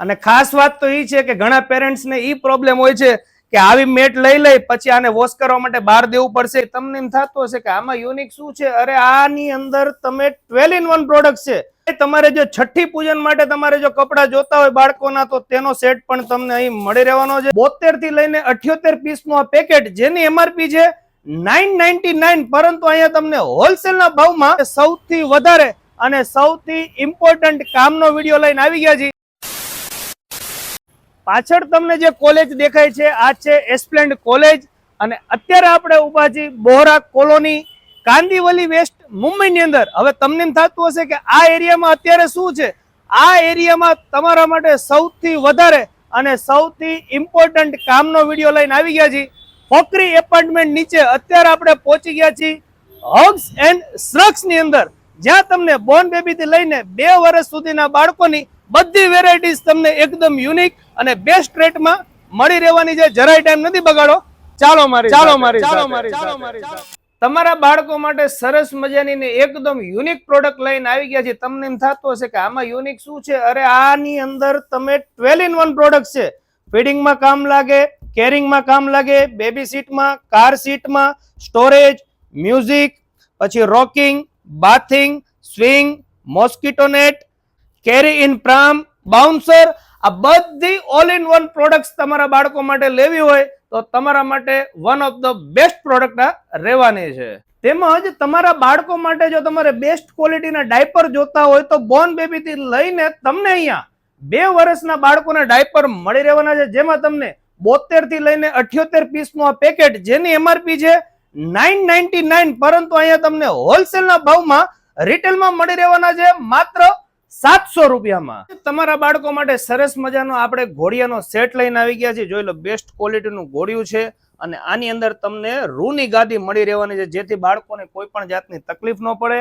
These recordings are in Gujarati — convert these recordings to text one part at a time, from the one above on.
અને ખાસ વાત તો એ છે કે ઘણા પેરેન્ટ્સ ને ઈ પ્રોબ્લેમ હોય છે કે આવી મેટ લઈ પછી આને વોશ કરવા માટે બહાર દેવું પડશે. તમને એમ થતું હશે કે આમાં યુનિક શું છે? અરે આની અંદર તમે 12 in 1 પ્રોડક્ટ છે. તમારે જો છઠ્ઠી પૂજન માટે તમારે જો કપડા જોતા હોય બાળકોના તો તેનો સેટ પણ તમને અહીં મળી રહેવાનો છે. 72 થી લઈને 78 પીસ નું આ પેકેટ જેની એમઆરપી છે 999, પરંતુ અહીંયા તમને હોલસેલ ના ભાવમાં સૌથી વધારે અને સૌથી ઇમ્પોર્ટન્ટ કામનો વિડીયો લઈને આવી ગયા છે. પાછળ તમને જે કોલેજ દેખાય છે આ છે એસ્પ્લેન્ડ કોલેજ અને અત્યારે આપણે ઉભા છીએ બોહરા કોલોની કાંદીવલી વેસ્ટ મુંબઈની અંદર. હવે તમને એમ થતું હશે કે આ એરિયામાં અત્યારે શું છે? આ એરિયામાં તમારા માટે સૌથી વધારે અને સૌથી ઇમ્પોર્ટન્ટ કામનો વિડીયો લઈને આવી ગયા છીએ. ફોકરી એપાર્ટમેન્ટ નીચે અત્યારે આપણે પહોંચી ગયા છીએ હગ્સ એન્ડ શ્રગ્સ ની અંદર, જ્યાં તમને બોર્ન બેબી થી લઈને 2 વર્ષ સુધીના બાળકોની બધી વેરાયટીઝ તમને એકદમ યુનિક અને બેસ્ટ રેટમાં મળી રહેવાની છે. જરાય ટાઈમ નથી બગાડો, ચાલો મારી તમારા બાળકો માટે સરસ મજાની ને એકદમ યુનિક પ્રોડક્ટ લઈને આવી ગયા છે. તમને એમ થતું હશે કે આમાં યુનિક શું છે? અરે આની અંદર તમે 12 in 1 પ્રોડક્ટ છે. ફીડિંગમાં કામ લાગે, કેરિંગમાં કામ લાગે, બેબી સીટમાં, કાર સીટમાં, સ્ટોરેજ, મ્યુઝિક, પછી rocking, bathing, swing, mosquito net, carry in pram, bouncer, આ બધી ઓલ ઇન વન પ્રોડક્ટ્સ તમારા બાળકો માટે લેવી હોય તો તમારા માટે one of the best product આ રહેવાની છે. તેમજ તમારા બાળકો માટે જો તમારે બેસ્ટ ક્વોલિટીના ડાયપર જોતા હોય તો બોર્ન બેબી થી લઈને તમને અહીંયા 2 વર્ષના બાળકોના ડાયપર મળી રહેવાના છે, જેમાં તમને 72 થી લઈને 78 પીસ નું આ પેકેટ જેની એમઆરપી છે 999, પરંતુ અહીંયા તમને હોલસેલના ભાવમાં રિટેલમાં મળી રહેવાના છે માત્ર 700 રૂપિયામાં. તમારા બાળકો માટે સરસ મજાનો આપણે ઘોડિયાનો સેટ લઈને આવી ગયા છે. જોઈ લો, બેસ્ટ ક્વોલિટીનું ઘોડિયું છે અને આની અંદર તમને રૂની ગાદી મળી રહેવાની છે, જેથી બાળકોને કોઈ પણ જાતની તકલીફ ન પડે.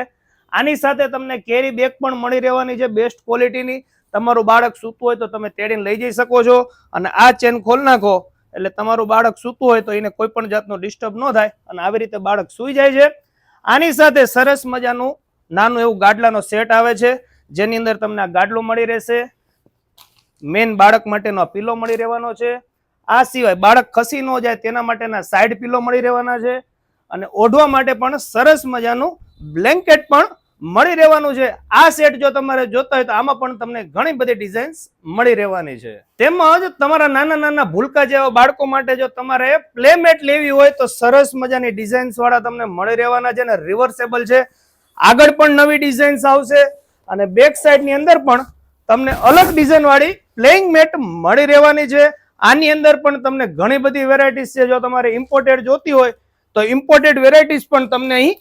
આની સાથે તમને કેરી બેગ પણ મળી રહેવાની છે બેસ્ટ ક્વોલિટીની. તમારું બાળક સૂતું હોય તો તમે તેડીને લઈ જઈ શકો છો અને આ ચેન ખોલ નાખો એટલે તમારું બાળક સૂતું હોય તો એને કોઈ પણ જાતનો ડિસ્ટર્બ ન થાય અને આવી રીતે બાળક સૂઈ જાય છે. આની સાથે સરસ મજાનું નાનું એવું ગાડલાનો સેટ આવે છે, જેની અંદર તમને આ ગાડલું મળી રહેશે. મેન બાળક માટેનો પીલો મળી રહેવાનો છે. આ સિવાય બાળક ખસી ન જાય તેના માટેના સાઈડ પીલો મળી રહેવાના છે અને ઓઢવા માટે પણ સરસ મજાનું બ્લેન્કેટ પણ મળી રહેવાનું છે. આ સેટ જો તમારે જોતા હોય તો આમાં પણ તમને ઘણી બધી ડિઝાઇન્સ મળી રહેવાની છે. તેમજ તમારા નાના નાના ભૂલકા જેવા બાળકો માટે જો તમારે પ્લેમેટ લેવી હોય તો સરસ મજાની ડિઝાઇન્સ વાળા તમને મળી રહેવાના છે અને રિવર્સેબલ છે. આગળ પણ નવી ડિઝાઇન્સ આવશે અને બેક સાઈડ ની અંદર પણ તમને અલગ ડિઝાઇન વાળી પ્લેઇંગ મેટ મળી રહેવાની છે. આની અંદર પણ તમને ઘણી બધી વેરાયટીઝ છે. જો તમારે ઇમ્પોર્ટેડ જોતી હોય તો ઇમ્પોર્ટેડ વેરાયટીઝ પણ તમને અહીં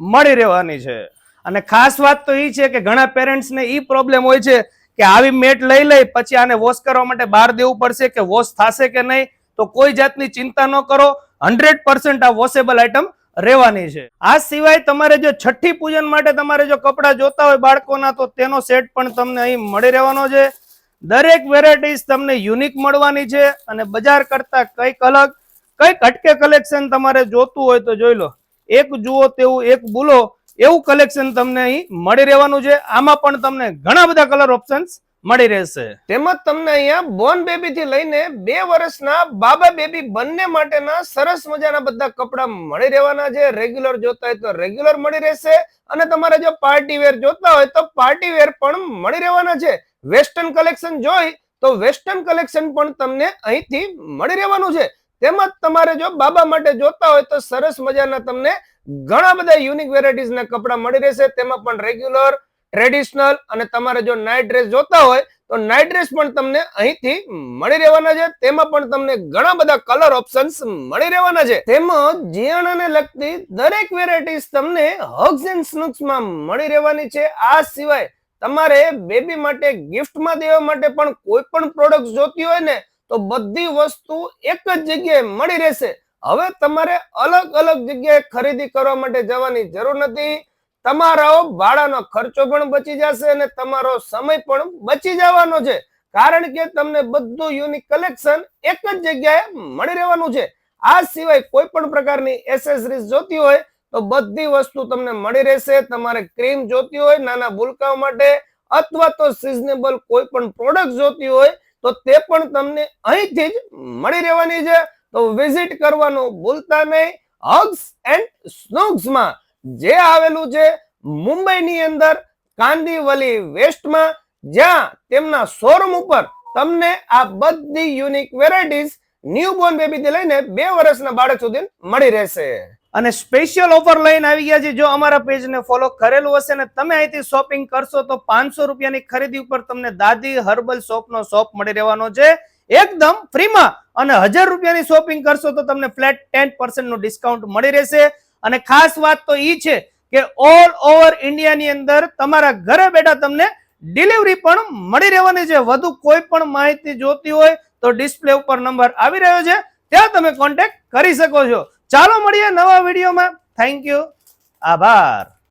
મળી રહેવાની છે. અને ખાસ વાત તો એ છે કે ઘણા પેરેન્ટ્સ ને ઈ પ્રોબ્લેમ હોય છે કે આવી મેટ લઈ પછી આને વોશ કરવા માટે બહાર દેવું પડશે કે વોશ થશે કે નહીં. તો કોઈ જાતની ચિંતા ન કરો, 100% આ વોશેબલ આઈટમ રહેવાની છે. આ સિવાય તમારે જો છઠ્ઠી પૂજન માટે તમારે જો કપડા જોતા હોય બાળકોના તો તેનો સેટ પણ તમને અહીં મળી રહેવાનો છે. દરેક વેરાયટીઝ તમને યુનિક મળવાની છે અને બજાર કરતા કંઈક અલગ, કંઈક હટકે કલેક્શન તમારે જોતું હોય તો જોઈ લો. એક જુઓ તેવું એક બોલો એવું કલેક્શન તમને અહીં મળી રહેવાનું છે. આમાં પણ તમને ઘણા બધા કલર ઓપ્શન્સ મળી રહેશે. તેમજ તમને અહીંયા બોર્ન બેબી થી લઈને 2 વર્ષના બાબા બેબી બંને માટેના સરસ મજાના બધા કપડા મળી રહેવાના છે. રેગ્યુલર જોતા હોય તો રેગ્યુલર મળી રહેશે અને તમારે જો પાર્ટી વેર જોતા હોય તો પાર્ટી વેર પણ મળી રહેવાના છે. વેસ્ટર્ન કલેક્શન જોઈ તો વેસ્ટર્ન કલેક્શન પણ તમને અહીંથી મળી રહેવાનું છે. તેમજ તમારે જો બાબા માટે જોતા હોય તો સરસ મજાના તમને ઘણા બધા યુનિક વેરાયટીઝ ના કપડા મળી રહેશે. તેમાં પણ રેગ્યુલર, ટ્રેડિશનલ અને તમારે જો નાઇટ ડ્રેસ જોતા હોય તો નાઇટ ડ્રેસ પણ તમને અહીંથી મળી રહેવાના છે. તેમાં પણ તમને ઘણા બધા કલર ઓપ્શન્સ મળી રહેવાના છે. તેમજ જીયાણાને લગતી દરેક વેરાયટીઝ તમને હગ્સ એન્ડ સ્નુગ્સ માં મળી રહેવાની છે. આ સિવાય તમારે બેબી માટે ગિફ્ટમાં દેવા માટે પણ કોઈ પણ પ્રોડક્ટ જોતી હોય ને તો બધી વસ્તુ એક જ જગ્યાએ મળી રહેશે. હવે તમારે અલગ અલગ જગ્યાએ ખરીદી કરવા માટે જવાની જરૂર નથી. તમારો ભાડાનો ખર્ચો પણ બચી જશે અને તમારો સમય પણ બચી જવાનો છે, કારણ કે તમને બધું યુનિક કલેક્શન એક જ જગ્યાએ મળી રહેવાનું છે. આ સિવાય કોઈ પણ પ્રકારની એસેસરીઝ જોતી હોય તો બધી વસ્તુ તમને મળી રહેશે. તમારે ક્રીમ જોતી હોય નાના ભૂલકાઓ માટે, અથવા તો સિઝનેબલ કોઈ પણ પ્રોડક્ટ જોતી હોય તો તે પણ તમને અહીંથી જ મળી રહેવાની છે. તો વિઝિટ કરવાનું ભૂલતા નહીં. હગ્સ એન્ડ સ્નુગ્સ માં જે આવેલું છે મુંબઈની અંદર કાંદિવલી વેસ્ટમાં, જ્યાં તેમના શોરૂમ ઉપર તમને આ બધી યુનિક વેરાયટીઝ ન્યૂબોર્ન બેબી થી લઈને 2 વર્ષના બાળક સુધી મળી રહેશે. અને સ્પેશિયલ ઓફર લઈને આવી ગયા છે. જો અમારા પેજને ફોલો કરેલું હશે ને તમે અહીંથી શોપિંગ કરશો તો 500 રૂપિયાની ખરીદી ઉપર તમને દાદી હર્બલ સોપનો સોપ મળી રહેવાનો છે એકદમ ફ્રીમાં. અને 1000 રૂપિયાની શોપિંગ કરશો તો તમને ફ્લેટ 10% નું ડિસ્કાઉન્ટ મળી રહેશે. અને ખાસ વાત તો ઈ છે કે ઓલ ઓવર ઇન્ડિયાની અંદર તમારા ઘરે બેઠા તમને ડિલિવરી પણ મળી રહેવાની છે. વધુ કોઈ પણ માહિતી જોતી હોય તો ડિસ્પ્લે ઉપર નંબર આવી રહ્યો છે, ત્યાં તમે કોન્ટેક્ટ કરી શકો છો. ચાલો મળીએ નવા વિડીયોમાં. Thank you. આભાર.